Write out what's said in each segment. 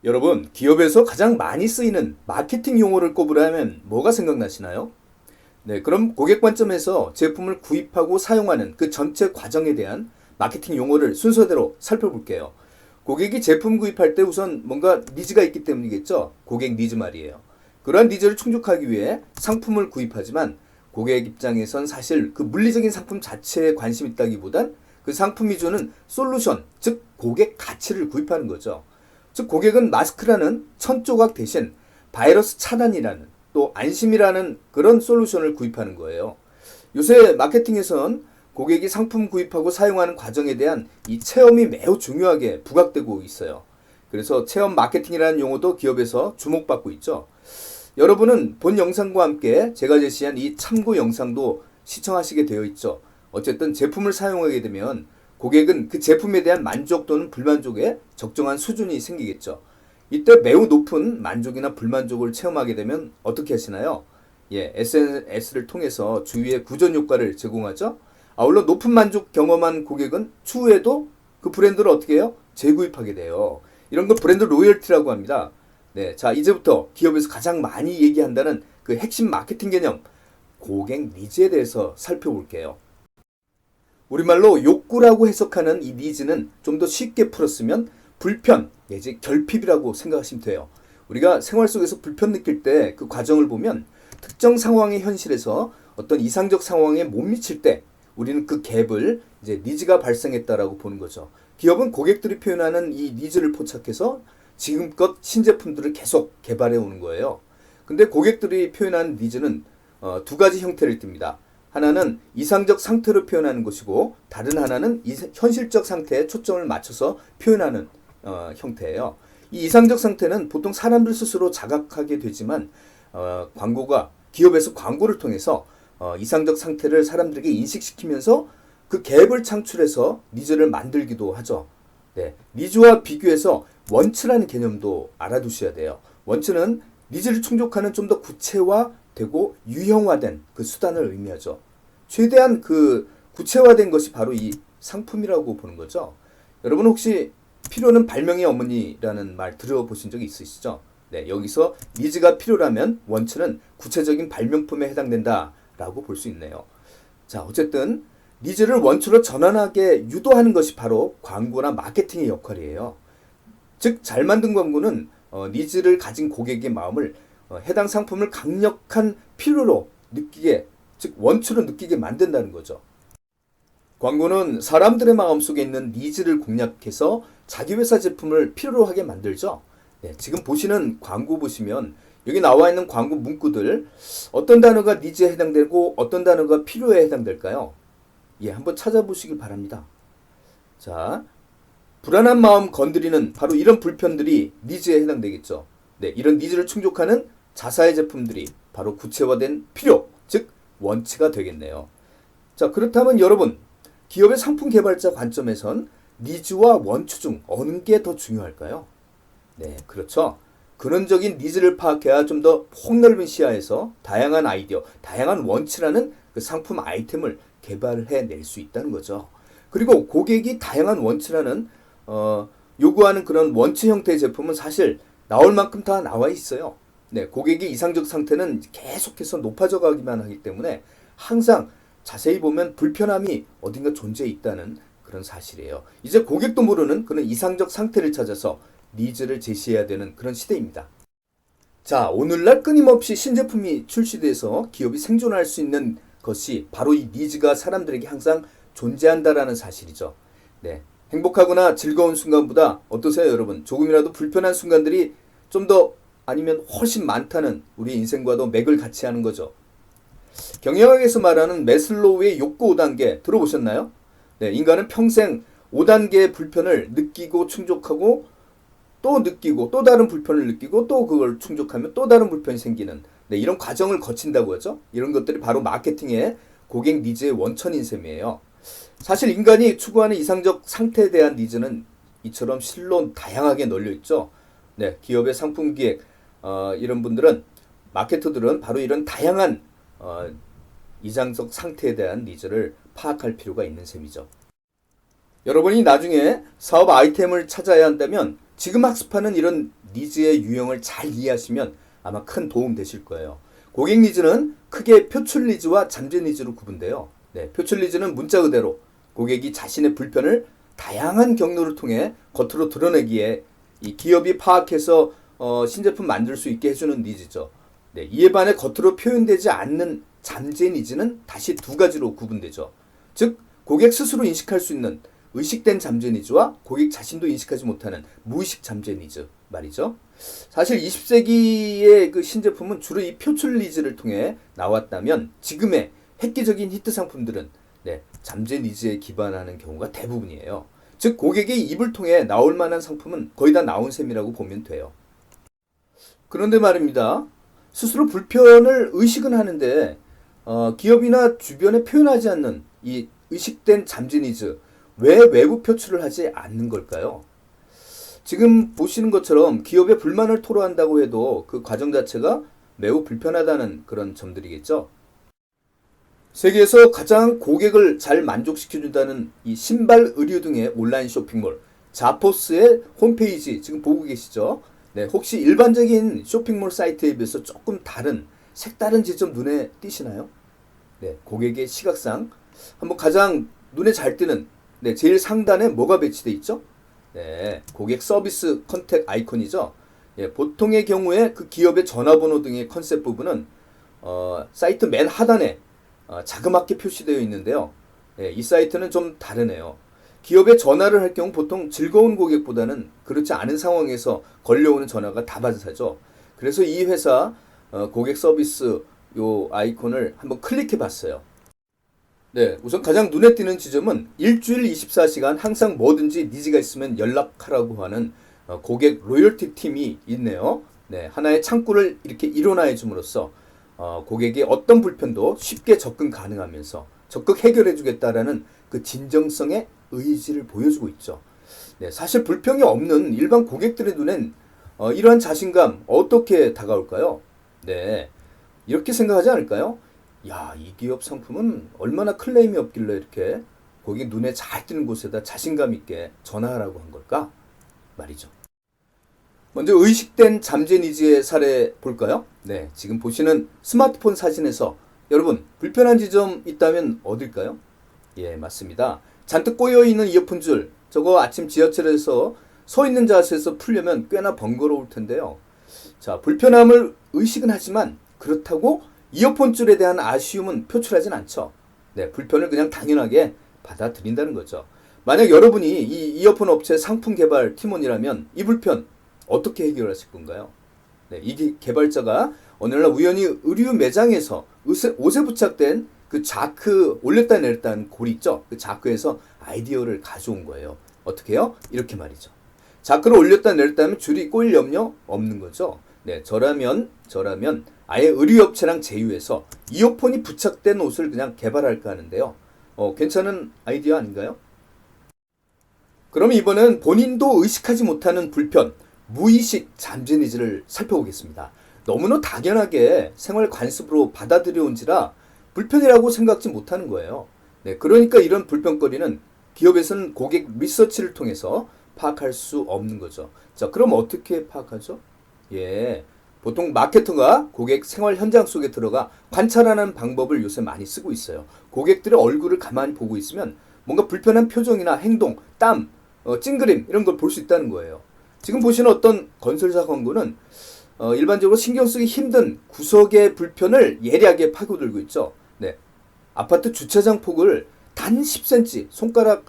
여러분, 기업에서 가장 많이 쓰이는 마케팅 용어를 꼽으라면 뭐가 생각나시나요? 네, 그럼 고객 관점에서 제품을 구입하고 사용하는 그 전체 과정에 대한 마케팅 용어를 순서대로 살펴볼게요. 고객이 제품 구입할 때 우선 뭔가 니즈가 있기 때문이겠죠? 고객 니즈 말이에요. 그러한 니즈를 충족하기 위해 상품을 구입하지만 고객 입장에선 사실 그 물리적인 상품 자체에 관심 있다기보단 그 상품이 주는 솔루션, 즉 고객 가치를 구입하는 거죠. 즉 고객은 마스크라는 천조각 대신 바이러스 차단이라는 또 안심이라는 그런 솔루션을 구입하는 거예요. 요새 마케팅에선 고객이 상품 구입하고 사용하는 과정에 대한 이 체험이 매우 중요하게 부각되고 있어요. 그래서 체험 마케팅이라는 용어도 기업에서 주목받고 있죠. 여러분은 본 영상과 함께 제가 제시한 이 참고 영상도 시청하시게 되어 있죠. 어쨌든 제품을 사용하게 되면 고객은 그 제품에 대한 만족 또는 불만족에 적정한 수준이 생기겠죠. 이때 매우 높은 만족이나 불만족을 체험하게 되면 어떻게 하시나요? SNS를 통해서 주위에 구전 효과를 제공하죠. 아울러 높은 만족 경험한 고객은 추후에도 그 브랜드를 어떻게 해요? 재구입하게 돼요. 이런 걸 브랜드 로열티라고 합니다. 네, 자 이제부터 기업에서 가장 많이 얘기한다는 그 핵심 마케팅 개념, 고객 니즈에 대해서 살펴볼게요. 우리말로 욕구라고 해석하는 이 니즈는 좀 더 쉽게 풀었으면 불편 내지 결핍이라고 생각하시면 돼요. 우리가 생활 속에서 불편 느낄 때 그 과정을 보면 특정 상황의 현실에서 어떤 이상적 상황에 못 미칠 때 우리는 그 갭을 이제 니즈가 발생했다라고 보는 거죠. 기업은 고객들이 표현하는 이 니즈를 포착해서 지금껏 신제품들을 계속 개발해 오는 거예요. 근데 고객들이 표현하는 니즈는 두 가지 형태를 띱니다. 하나는 이상적 상태로 표현하는 것이고 다른 하나는 현실적 상태에 초점을 맞춰서 표현하는 형태예요. 이 이상적 상태는 보통 사람들 스스로 자각하게 되지만 광고가 기업에서 광고를 통해서 이상적 상태를 사람들에게 인식시키면서 그 갭을 창출해서 니즈를 만들기도 하죠. 네, 니즈와 비교해서 원츠라는 개념도 알아두셔야 돼요. 원츠는 니즈를 충족하는 좀 더 구체화되고 유형화된 그 수단을 의미하죠. 최대한 그 구체화된 것이 바로 이 상품이라고 보는 거죠. 여러분 혹시 필요는 발명의 어머니라는 말 들어보신 적이 있으시죠? 네, 여기서 니즈가 필요라면 원츠는 구체적인 발명품에 해당된다라고 볼 수 있네요. 자, 어쨌든 니즈를 원초로 전환하게 유도하는 것이 바로 광고나 마케팅의 역할이에요. 즉, 잘 만든 광고는 니즈를 가진 고객의 마음을 해당 상품을 강력한 필요로 느끼게, 즉 원초로 느끼게 만든다는 거죠. 광고는 사람들의 마음속에 있는 니즈를 공략해서 자기 회사 제품을 필요로 하게 만들죠. 네, 지금 보시는 광고 보시면 여기 나와 있는 광고 문구들 어떤 단어가 니즈에 해당되고 어떤 단어가 필요에 해당될까요? 한번 찾아보시길 바랍니다. 자, 불안한 마음 건드리는 바로 이런 불편들이 니즈에 해당되겠죠. 네, 이런 니즈를 충족하는 자사의 제품들이 바로 구체화된 필요, 즉 원치가 되겠네요. 자, 그렇다면 여러분, 기업의 상품 개발자 관점에선 니즈와 원추 중 어느 게 더 중요할까요? 네, 그렇죠. 근원적인 니즈를 파악해야 좀 더 폭넓은 시야에서 다양한 아이디어, 다양한 원치라는 그 상품 아이템을 개발해낼 수 있다는 거죠. 그리고 고객이 다양한 원치라는 요구하는 그런 원치 형태의 제품은 사실 나올 만큼 다 나와 있어요. 네, 고객의 이상적 상태는 계속해서 높아져 가기만 하기 때문에 항상 자세히 보면 불편함이 어딘가 존재해 있다는 그런 사실이에요. 이제 고객도 모르는 그런 이상적 상태를 찾아서 니즈를 제시해야 되는 그런 시대입니다. 자, 오늘날 끊임없이 신제품이 출시돼서 기업이 생존할 수 있는 것이 바로 이 니즈가 사람들에게 항상 존재한다라는 사실이죠. 네, 행복하거나 즐거운 순간보다 어떠세요, 여러분? 조금이라도 불편한 순간들이 좀 더 아니면 훨씬 많다는 우리 인생과도 맥을 같이 하는 거죠. 경영학에서 말하는 매슬로우의 욕구 5단계 들어보셨나요? 네, 인간은 평생 5단계의 불편을 느끼고 충족하고 또 느끼고 또 다른 불편을 느끼고 또 그걸 충족하면 또 다른 불편이 생기는 이런 과정을 거친다고 하죠. 이런 것들이 바로 마케팅의 고객 니즈의 원천인 셈이에요. 사실 인간이 추구하는 이상적 상태에 대한 니즈는 이처럼 실로 다양하게 널려 있죠. 네, 기업의 상품 기획 이런 분들은 마케터들은 바로 이런 다양한 이상적 상태에 대한 니즈를 파악할 필요가 있는 셈이죠. 여러분이 나중에 사업 아이템을 찾아야 한다면 지금 학습하는 이런 니즈의 유형을 잘 이해하시면 아마 큰 도움 되실 거예요. 고객 니즈는 크게 표출 니즈와 잠재 니즈로 구분돼요. 네, 표출 니즈는 문자 그대로 고객이 자신의 불편을 다양한 경로를 통해 겉으로 드러내기에 이 기업이 파악해서 신제품 만들 수 있게 해주는 니즈죠. 네, 이에 반해 겉으로 표현되지 않는 잠재 니즈는 다시 두 가지로 구분되죠. 즉 고객 스스로 인식할 수 있는 의식된 잠재 니즈와 고객 자신도 인식하지 못하는 무의식 잠재 니즈 말이죠. 사실 20세기의 그 신제품은 주로 이 표출 니즈를 통해 나왔다면 지금의 획기적인 히트 상품들은 네, 잠재 니즈에 기반하는 경우가 대부분이에요. 즉 고객의 입을 통해 나올 만한 상품은 거의 다 나온 셈이라고 보면 돼요. 그런데 말입니다. 스스로 불편을 의식은 하는데 기업이나 주변에 표현하지 않는 이 의식된 잠재 니즈 왜 외부 표출을 하지 않는 걸까요? 지금 보시는 것처럼 기업에 불만을 토로한다고 해도 그 과정 자체가 매우 불편하다는 그런 점들이겠죠. 세계에서 가장 고객을 잘 만족시켜준다는 이 신발, 의류 등의 온라인 쇼핑몰 자포스의 홈페이지 지금 보고 계시죠? 네, 혹시 일반적인 쇼핑몰 사이트에 비해서 조금 다른 색다른 지점 눈에 띄시나요? 네, 고객의 시각상 한번 가장 눈에 잘 띄는 네, 제일 상단에 뭐가 배치되어 있죠? 네, 고객 서비스 컨택 아이콘이죠. 예, 보통의 경우에 그 기업의 전화번호 등의 컨셉 부분은 사이트 맨 하단에 자그맣게 표시되어 있는데요. 예, 이 사이트는 좀 다르네요. 기업에 전화를 할 경우 보통 즐거운 고객보다는 그렇지 않은 상황에서 걸려오는 전화가 다반사죠. 그래서 이 회사 고객 서비스 요 아이콘을 한번 클릭해 봤어요. 네, 우선 가장 눈에 띄는 지점은 일주일 24시간 항상 뭐든지 니즈가 있으면 연락하라고 하는 고객 로열티 팀이 있네요. 네, 하나의 창구를 이렇게 일원화해 줌으로써 고객의 어떤 불편도 쉽게 접근 가능하면서 적극 해결해 주겠다라는 그 진정성의 의지를 보여주고 있죠. 네, 사실 불평이 없는 일반 고객들의 눈엔 이러한 자신감 어떻게 다가올까요? 네, 이렇게 생각하지 않을까요? 야, 이 기업 상품은 얼마나 클레임이 없길래 이렇게 고객 눈에 잘 띄는 곳에다 자신감 있게 전화하라고 한 걸까? 말이죠. 먼저 의식된 잠재 니즈의 사례 볼까요? 네, 지금 보시는 스마트폰 사진에서 여러분 불편한 지점 있다면 어딜까요? 예, 맞습니다. 잔뜩 꼬여있는 이어폰 줄 저거 아침 지하철에서 서 있는 자세에서 풀려면 꽤나 번거로울 텐데요. 자, 불편함을 의식은 하지만 그렇다고 이어폰 줄에 대한 아쉬움은 표출하진 않죠. 네, 불편을 그냥 당연하게 받아들인다는 거죠. 만약 여러분이 이 이어폰 업체 상품 개발 팀원이라면 이 불편 어떻게 해결하실 건가요? 네, 이 개발자가 어느 날 우연히 의류 매장에서 옷에 부착된 그 자크 올렸다 내렸다 하는 고리 있죠? 그 자크에서 아이디어를 가져온 거예요. 어떻게 해요? 이렇게 말이죠. 자크를 올렸다 내렸다 하면 줄이 꼬일 염려 없는 거죠. 네, 저라면 아예 의류업체랑 제휴해서 이어폰이 부착된 옷을 그냥 개발할까 하는데요. 괜찮은 아이디어 아닌가요? 그럼 이번엔 본인도 의식하지 못하는 불편, 무의식 잠재 니즈를 살펴보겠습니다. 너무나 당연하게 생활 관습으로 받아들여온지라 불편이라고 생각지 못하는 거예요. 네, 그러니까 이런 불편거리는 기업에서는 고객 리서치를 통해서 파악할 수 없는 거죠. 자, 그럼 어떻게 파악하죠? 예, 보통 마케터가 고객 생활 현장 속에 들어가 관찰하는 방법을 요새 많이 쓰고 있어요. 고객들의 얼굴을 가만히 보고 있으면 뭔가 불편한 표정이나 행동, 땀, 찡그림 이런 걸 볼 수 있다는 거예요. 지금 보시는 어떤 건설사 광고는 일반적으로 신경 쓰기 힘든 구석의 불편을 예리하게 파고들고 있죠. 네, 아파트 주차장 폭을 단 10cm, 손가락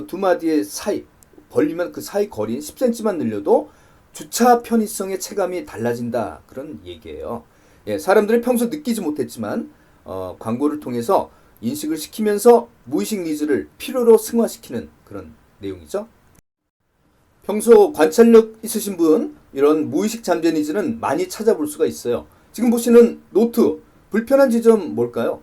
두 마디의 사이 벌리면 그 사이 거리인 10cm만 늘려도 주차 편의성의 체감이 달라진다. 그런 얘기예요. 예, 사람들이 평소 느끼지 못했지만 광고를 통해서 인식을 시키면서 무의식 니즈를 필요로 승화시키는 그런 내용이죠. 평소 관찰력 있으신 분 이런 무의식 잠재 니즈는 많이 찾아볼 수가 있어요. 지금 보시는 노트 불편한 지점 뭘까요?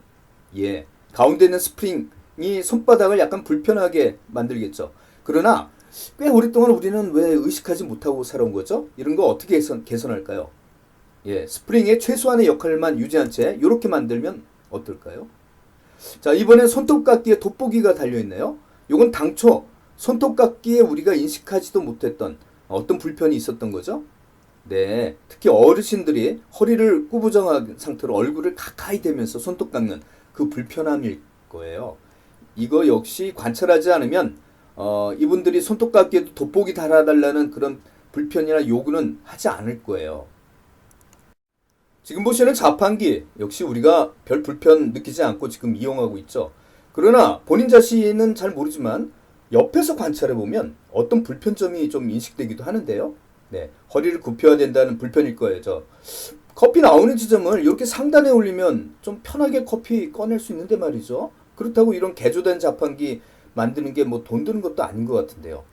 예, 가운데 있는 스프링이 손바닥을 약간 불편하게 만들겠죠. 그러나 꽤 오랫동안 우리는 왜 의식하지 못하고 살아온 거죠? 이런 거 어떻게 개선할까요? 예, 스프링의 최소한의 역할만 유지한 채 이렇게 만들면 어떨까요? 자, 이번엔 손톱깎이에 돋보기가 달려있네요. 이건 당초 손톱깎이에 우리가 인식하지도 못했던 어떤 불편이 있었던 거죠? 네, 특히 어르신들이 허리를 구부정한 상태로 얼굴을 가까이 대면서 손톱 깎는 그 불편함일 거예요. 이거 역시 관찰하지 않으면 이분들이 손톱 깎기에도 돋보기 달아달라는 그런 불편이나 요구는 하지 않을 거예요. 지금 보시는 자판기 역시 우리가 별 불편 느끼지 않고 지금 이용하고 있죠. 그러나 본인 자신은 잘 모르지만 옆에서 관찰해 보면 어떤 불편점이 좀 인식되기도 하는데요. 네, 허리를 굽혀야 된다는 불편일 거예요. 커피 나오는 지점을 이렇게 상단에 올리면 좀 편하게 커피 꺼낼 수 있는데 말이죠. 그렇다고 이런 개조된 자판기 만드는 게 뭐 돈 드는 것도 아닌 것 같은데요.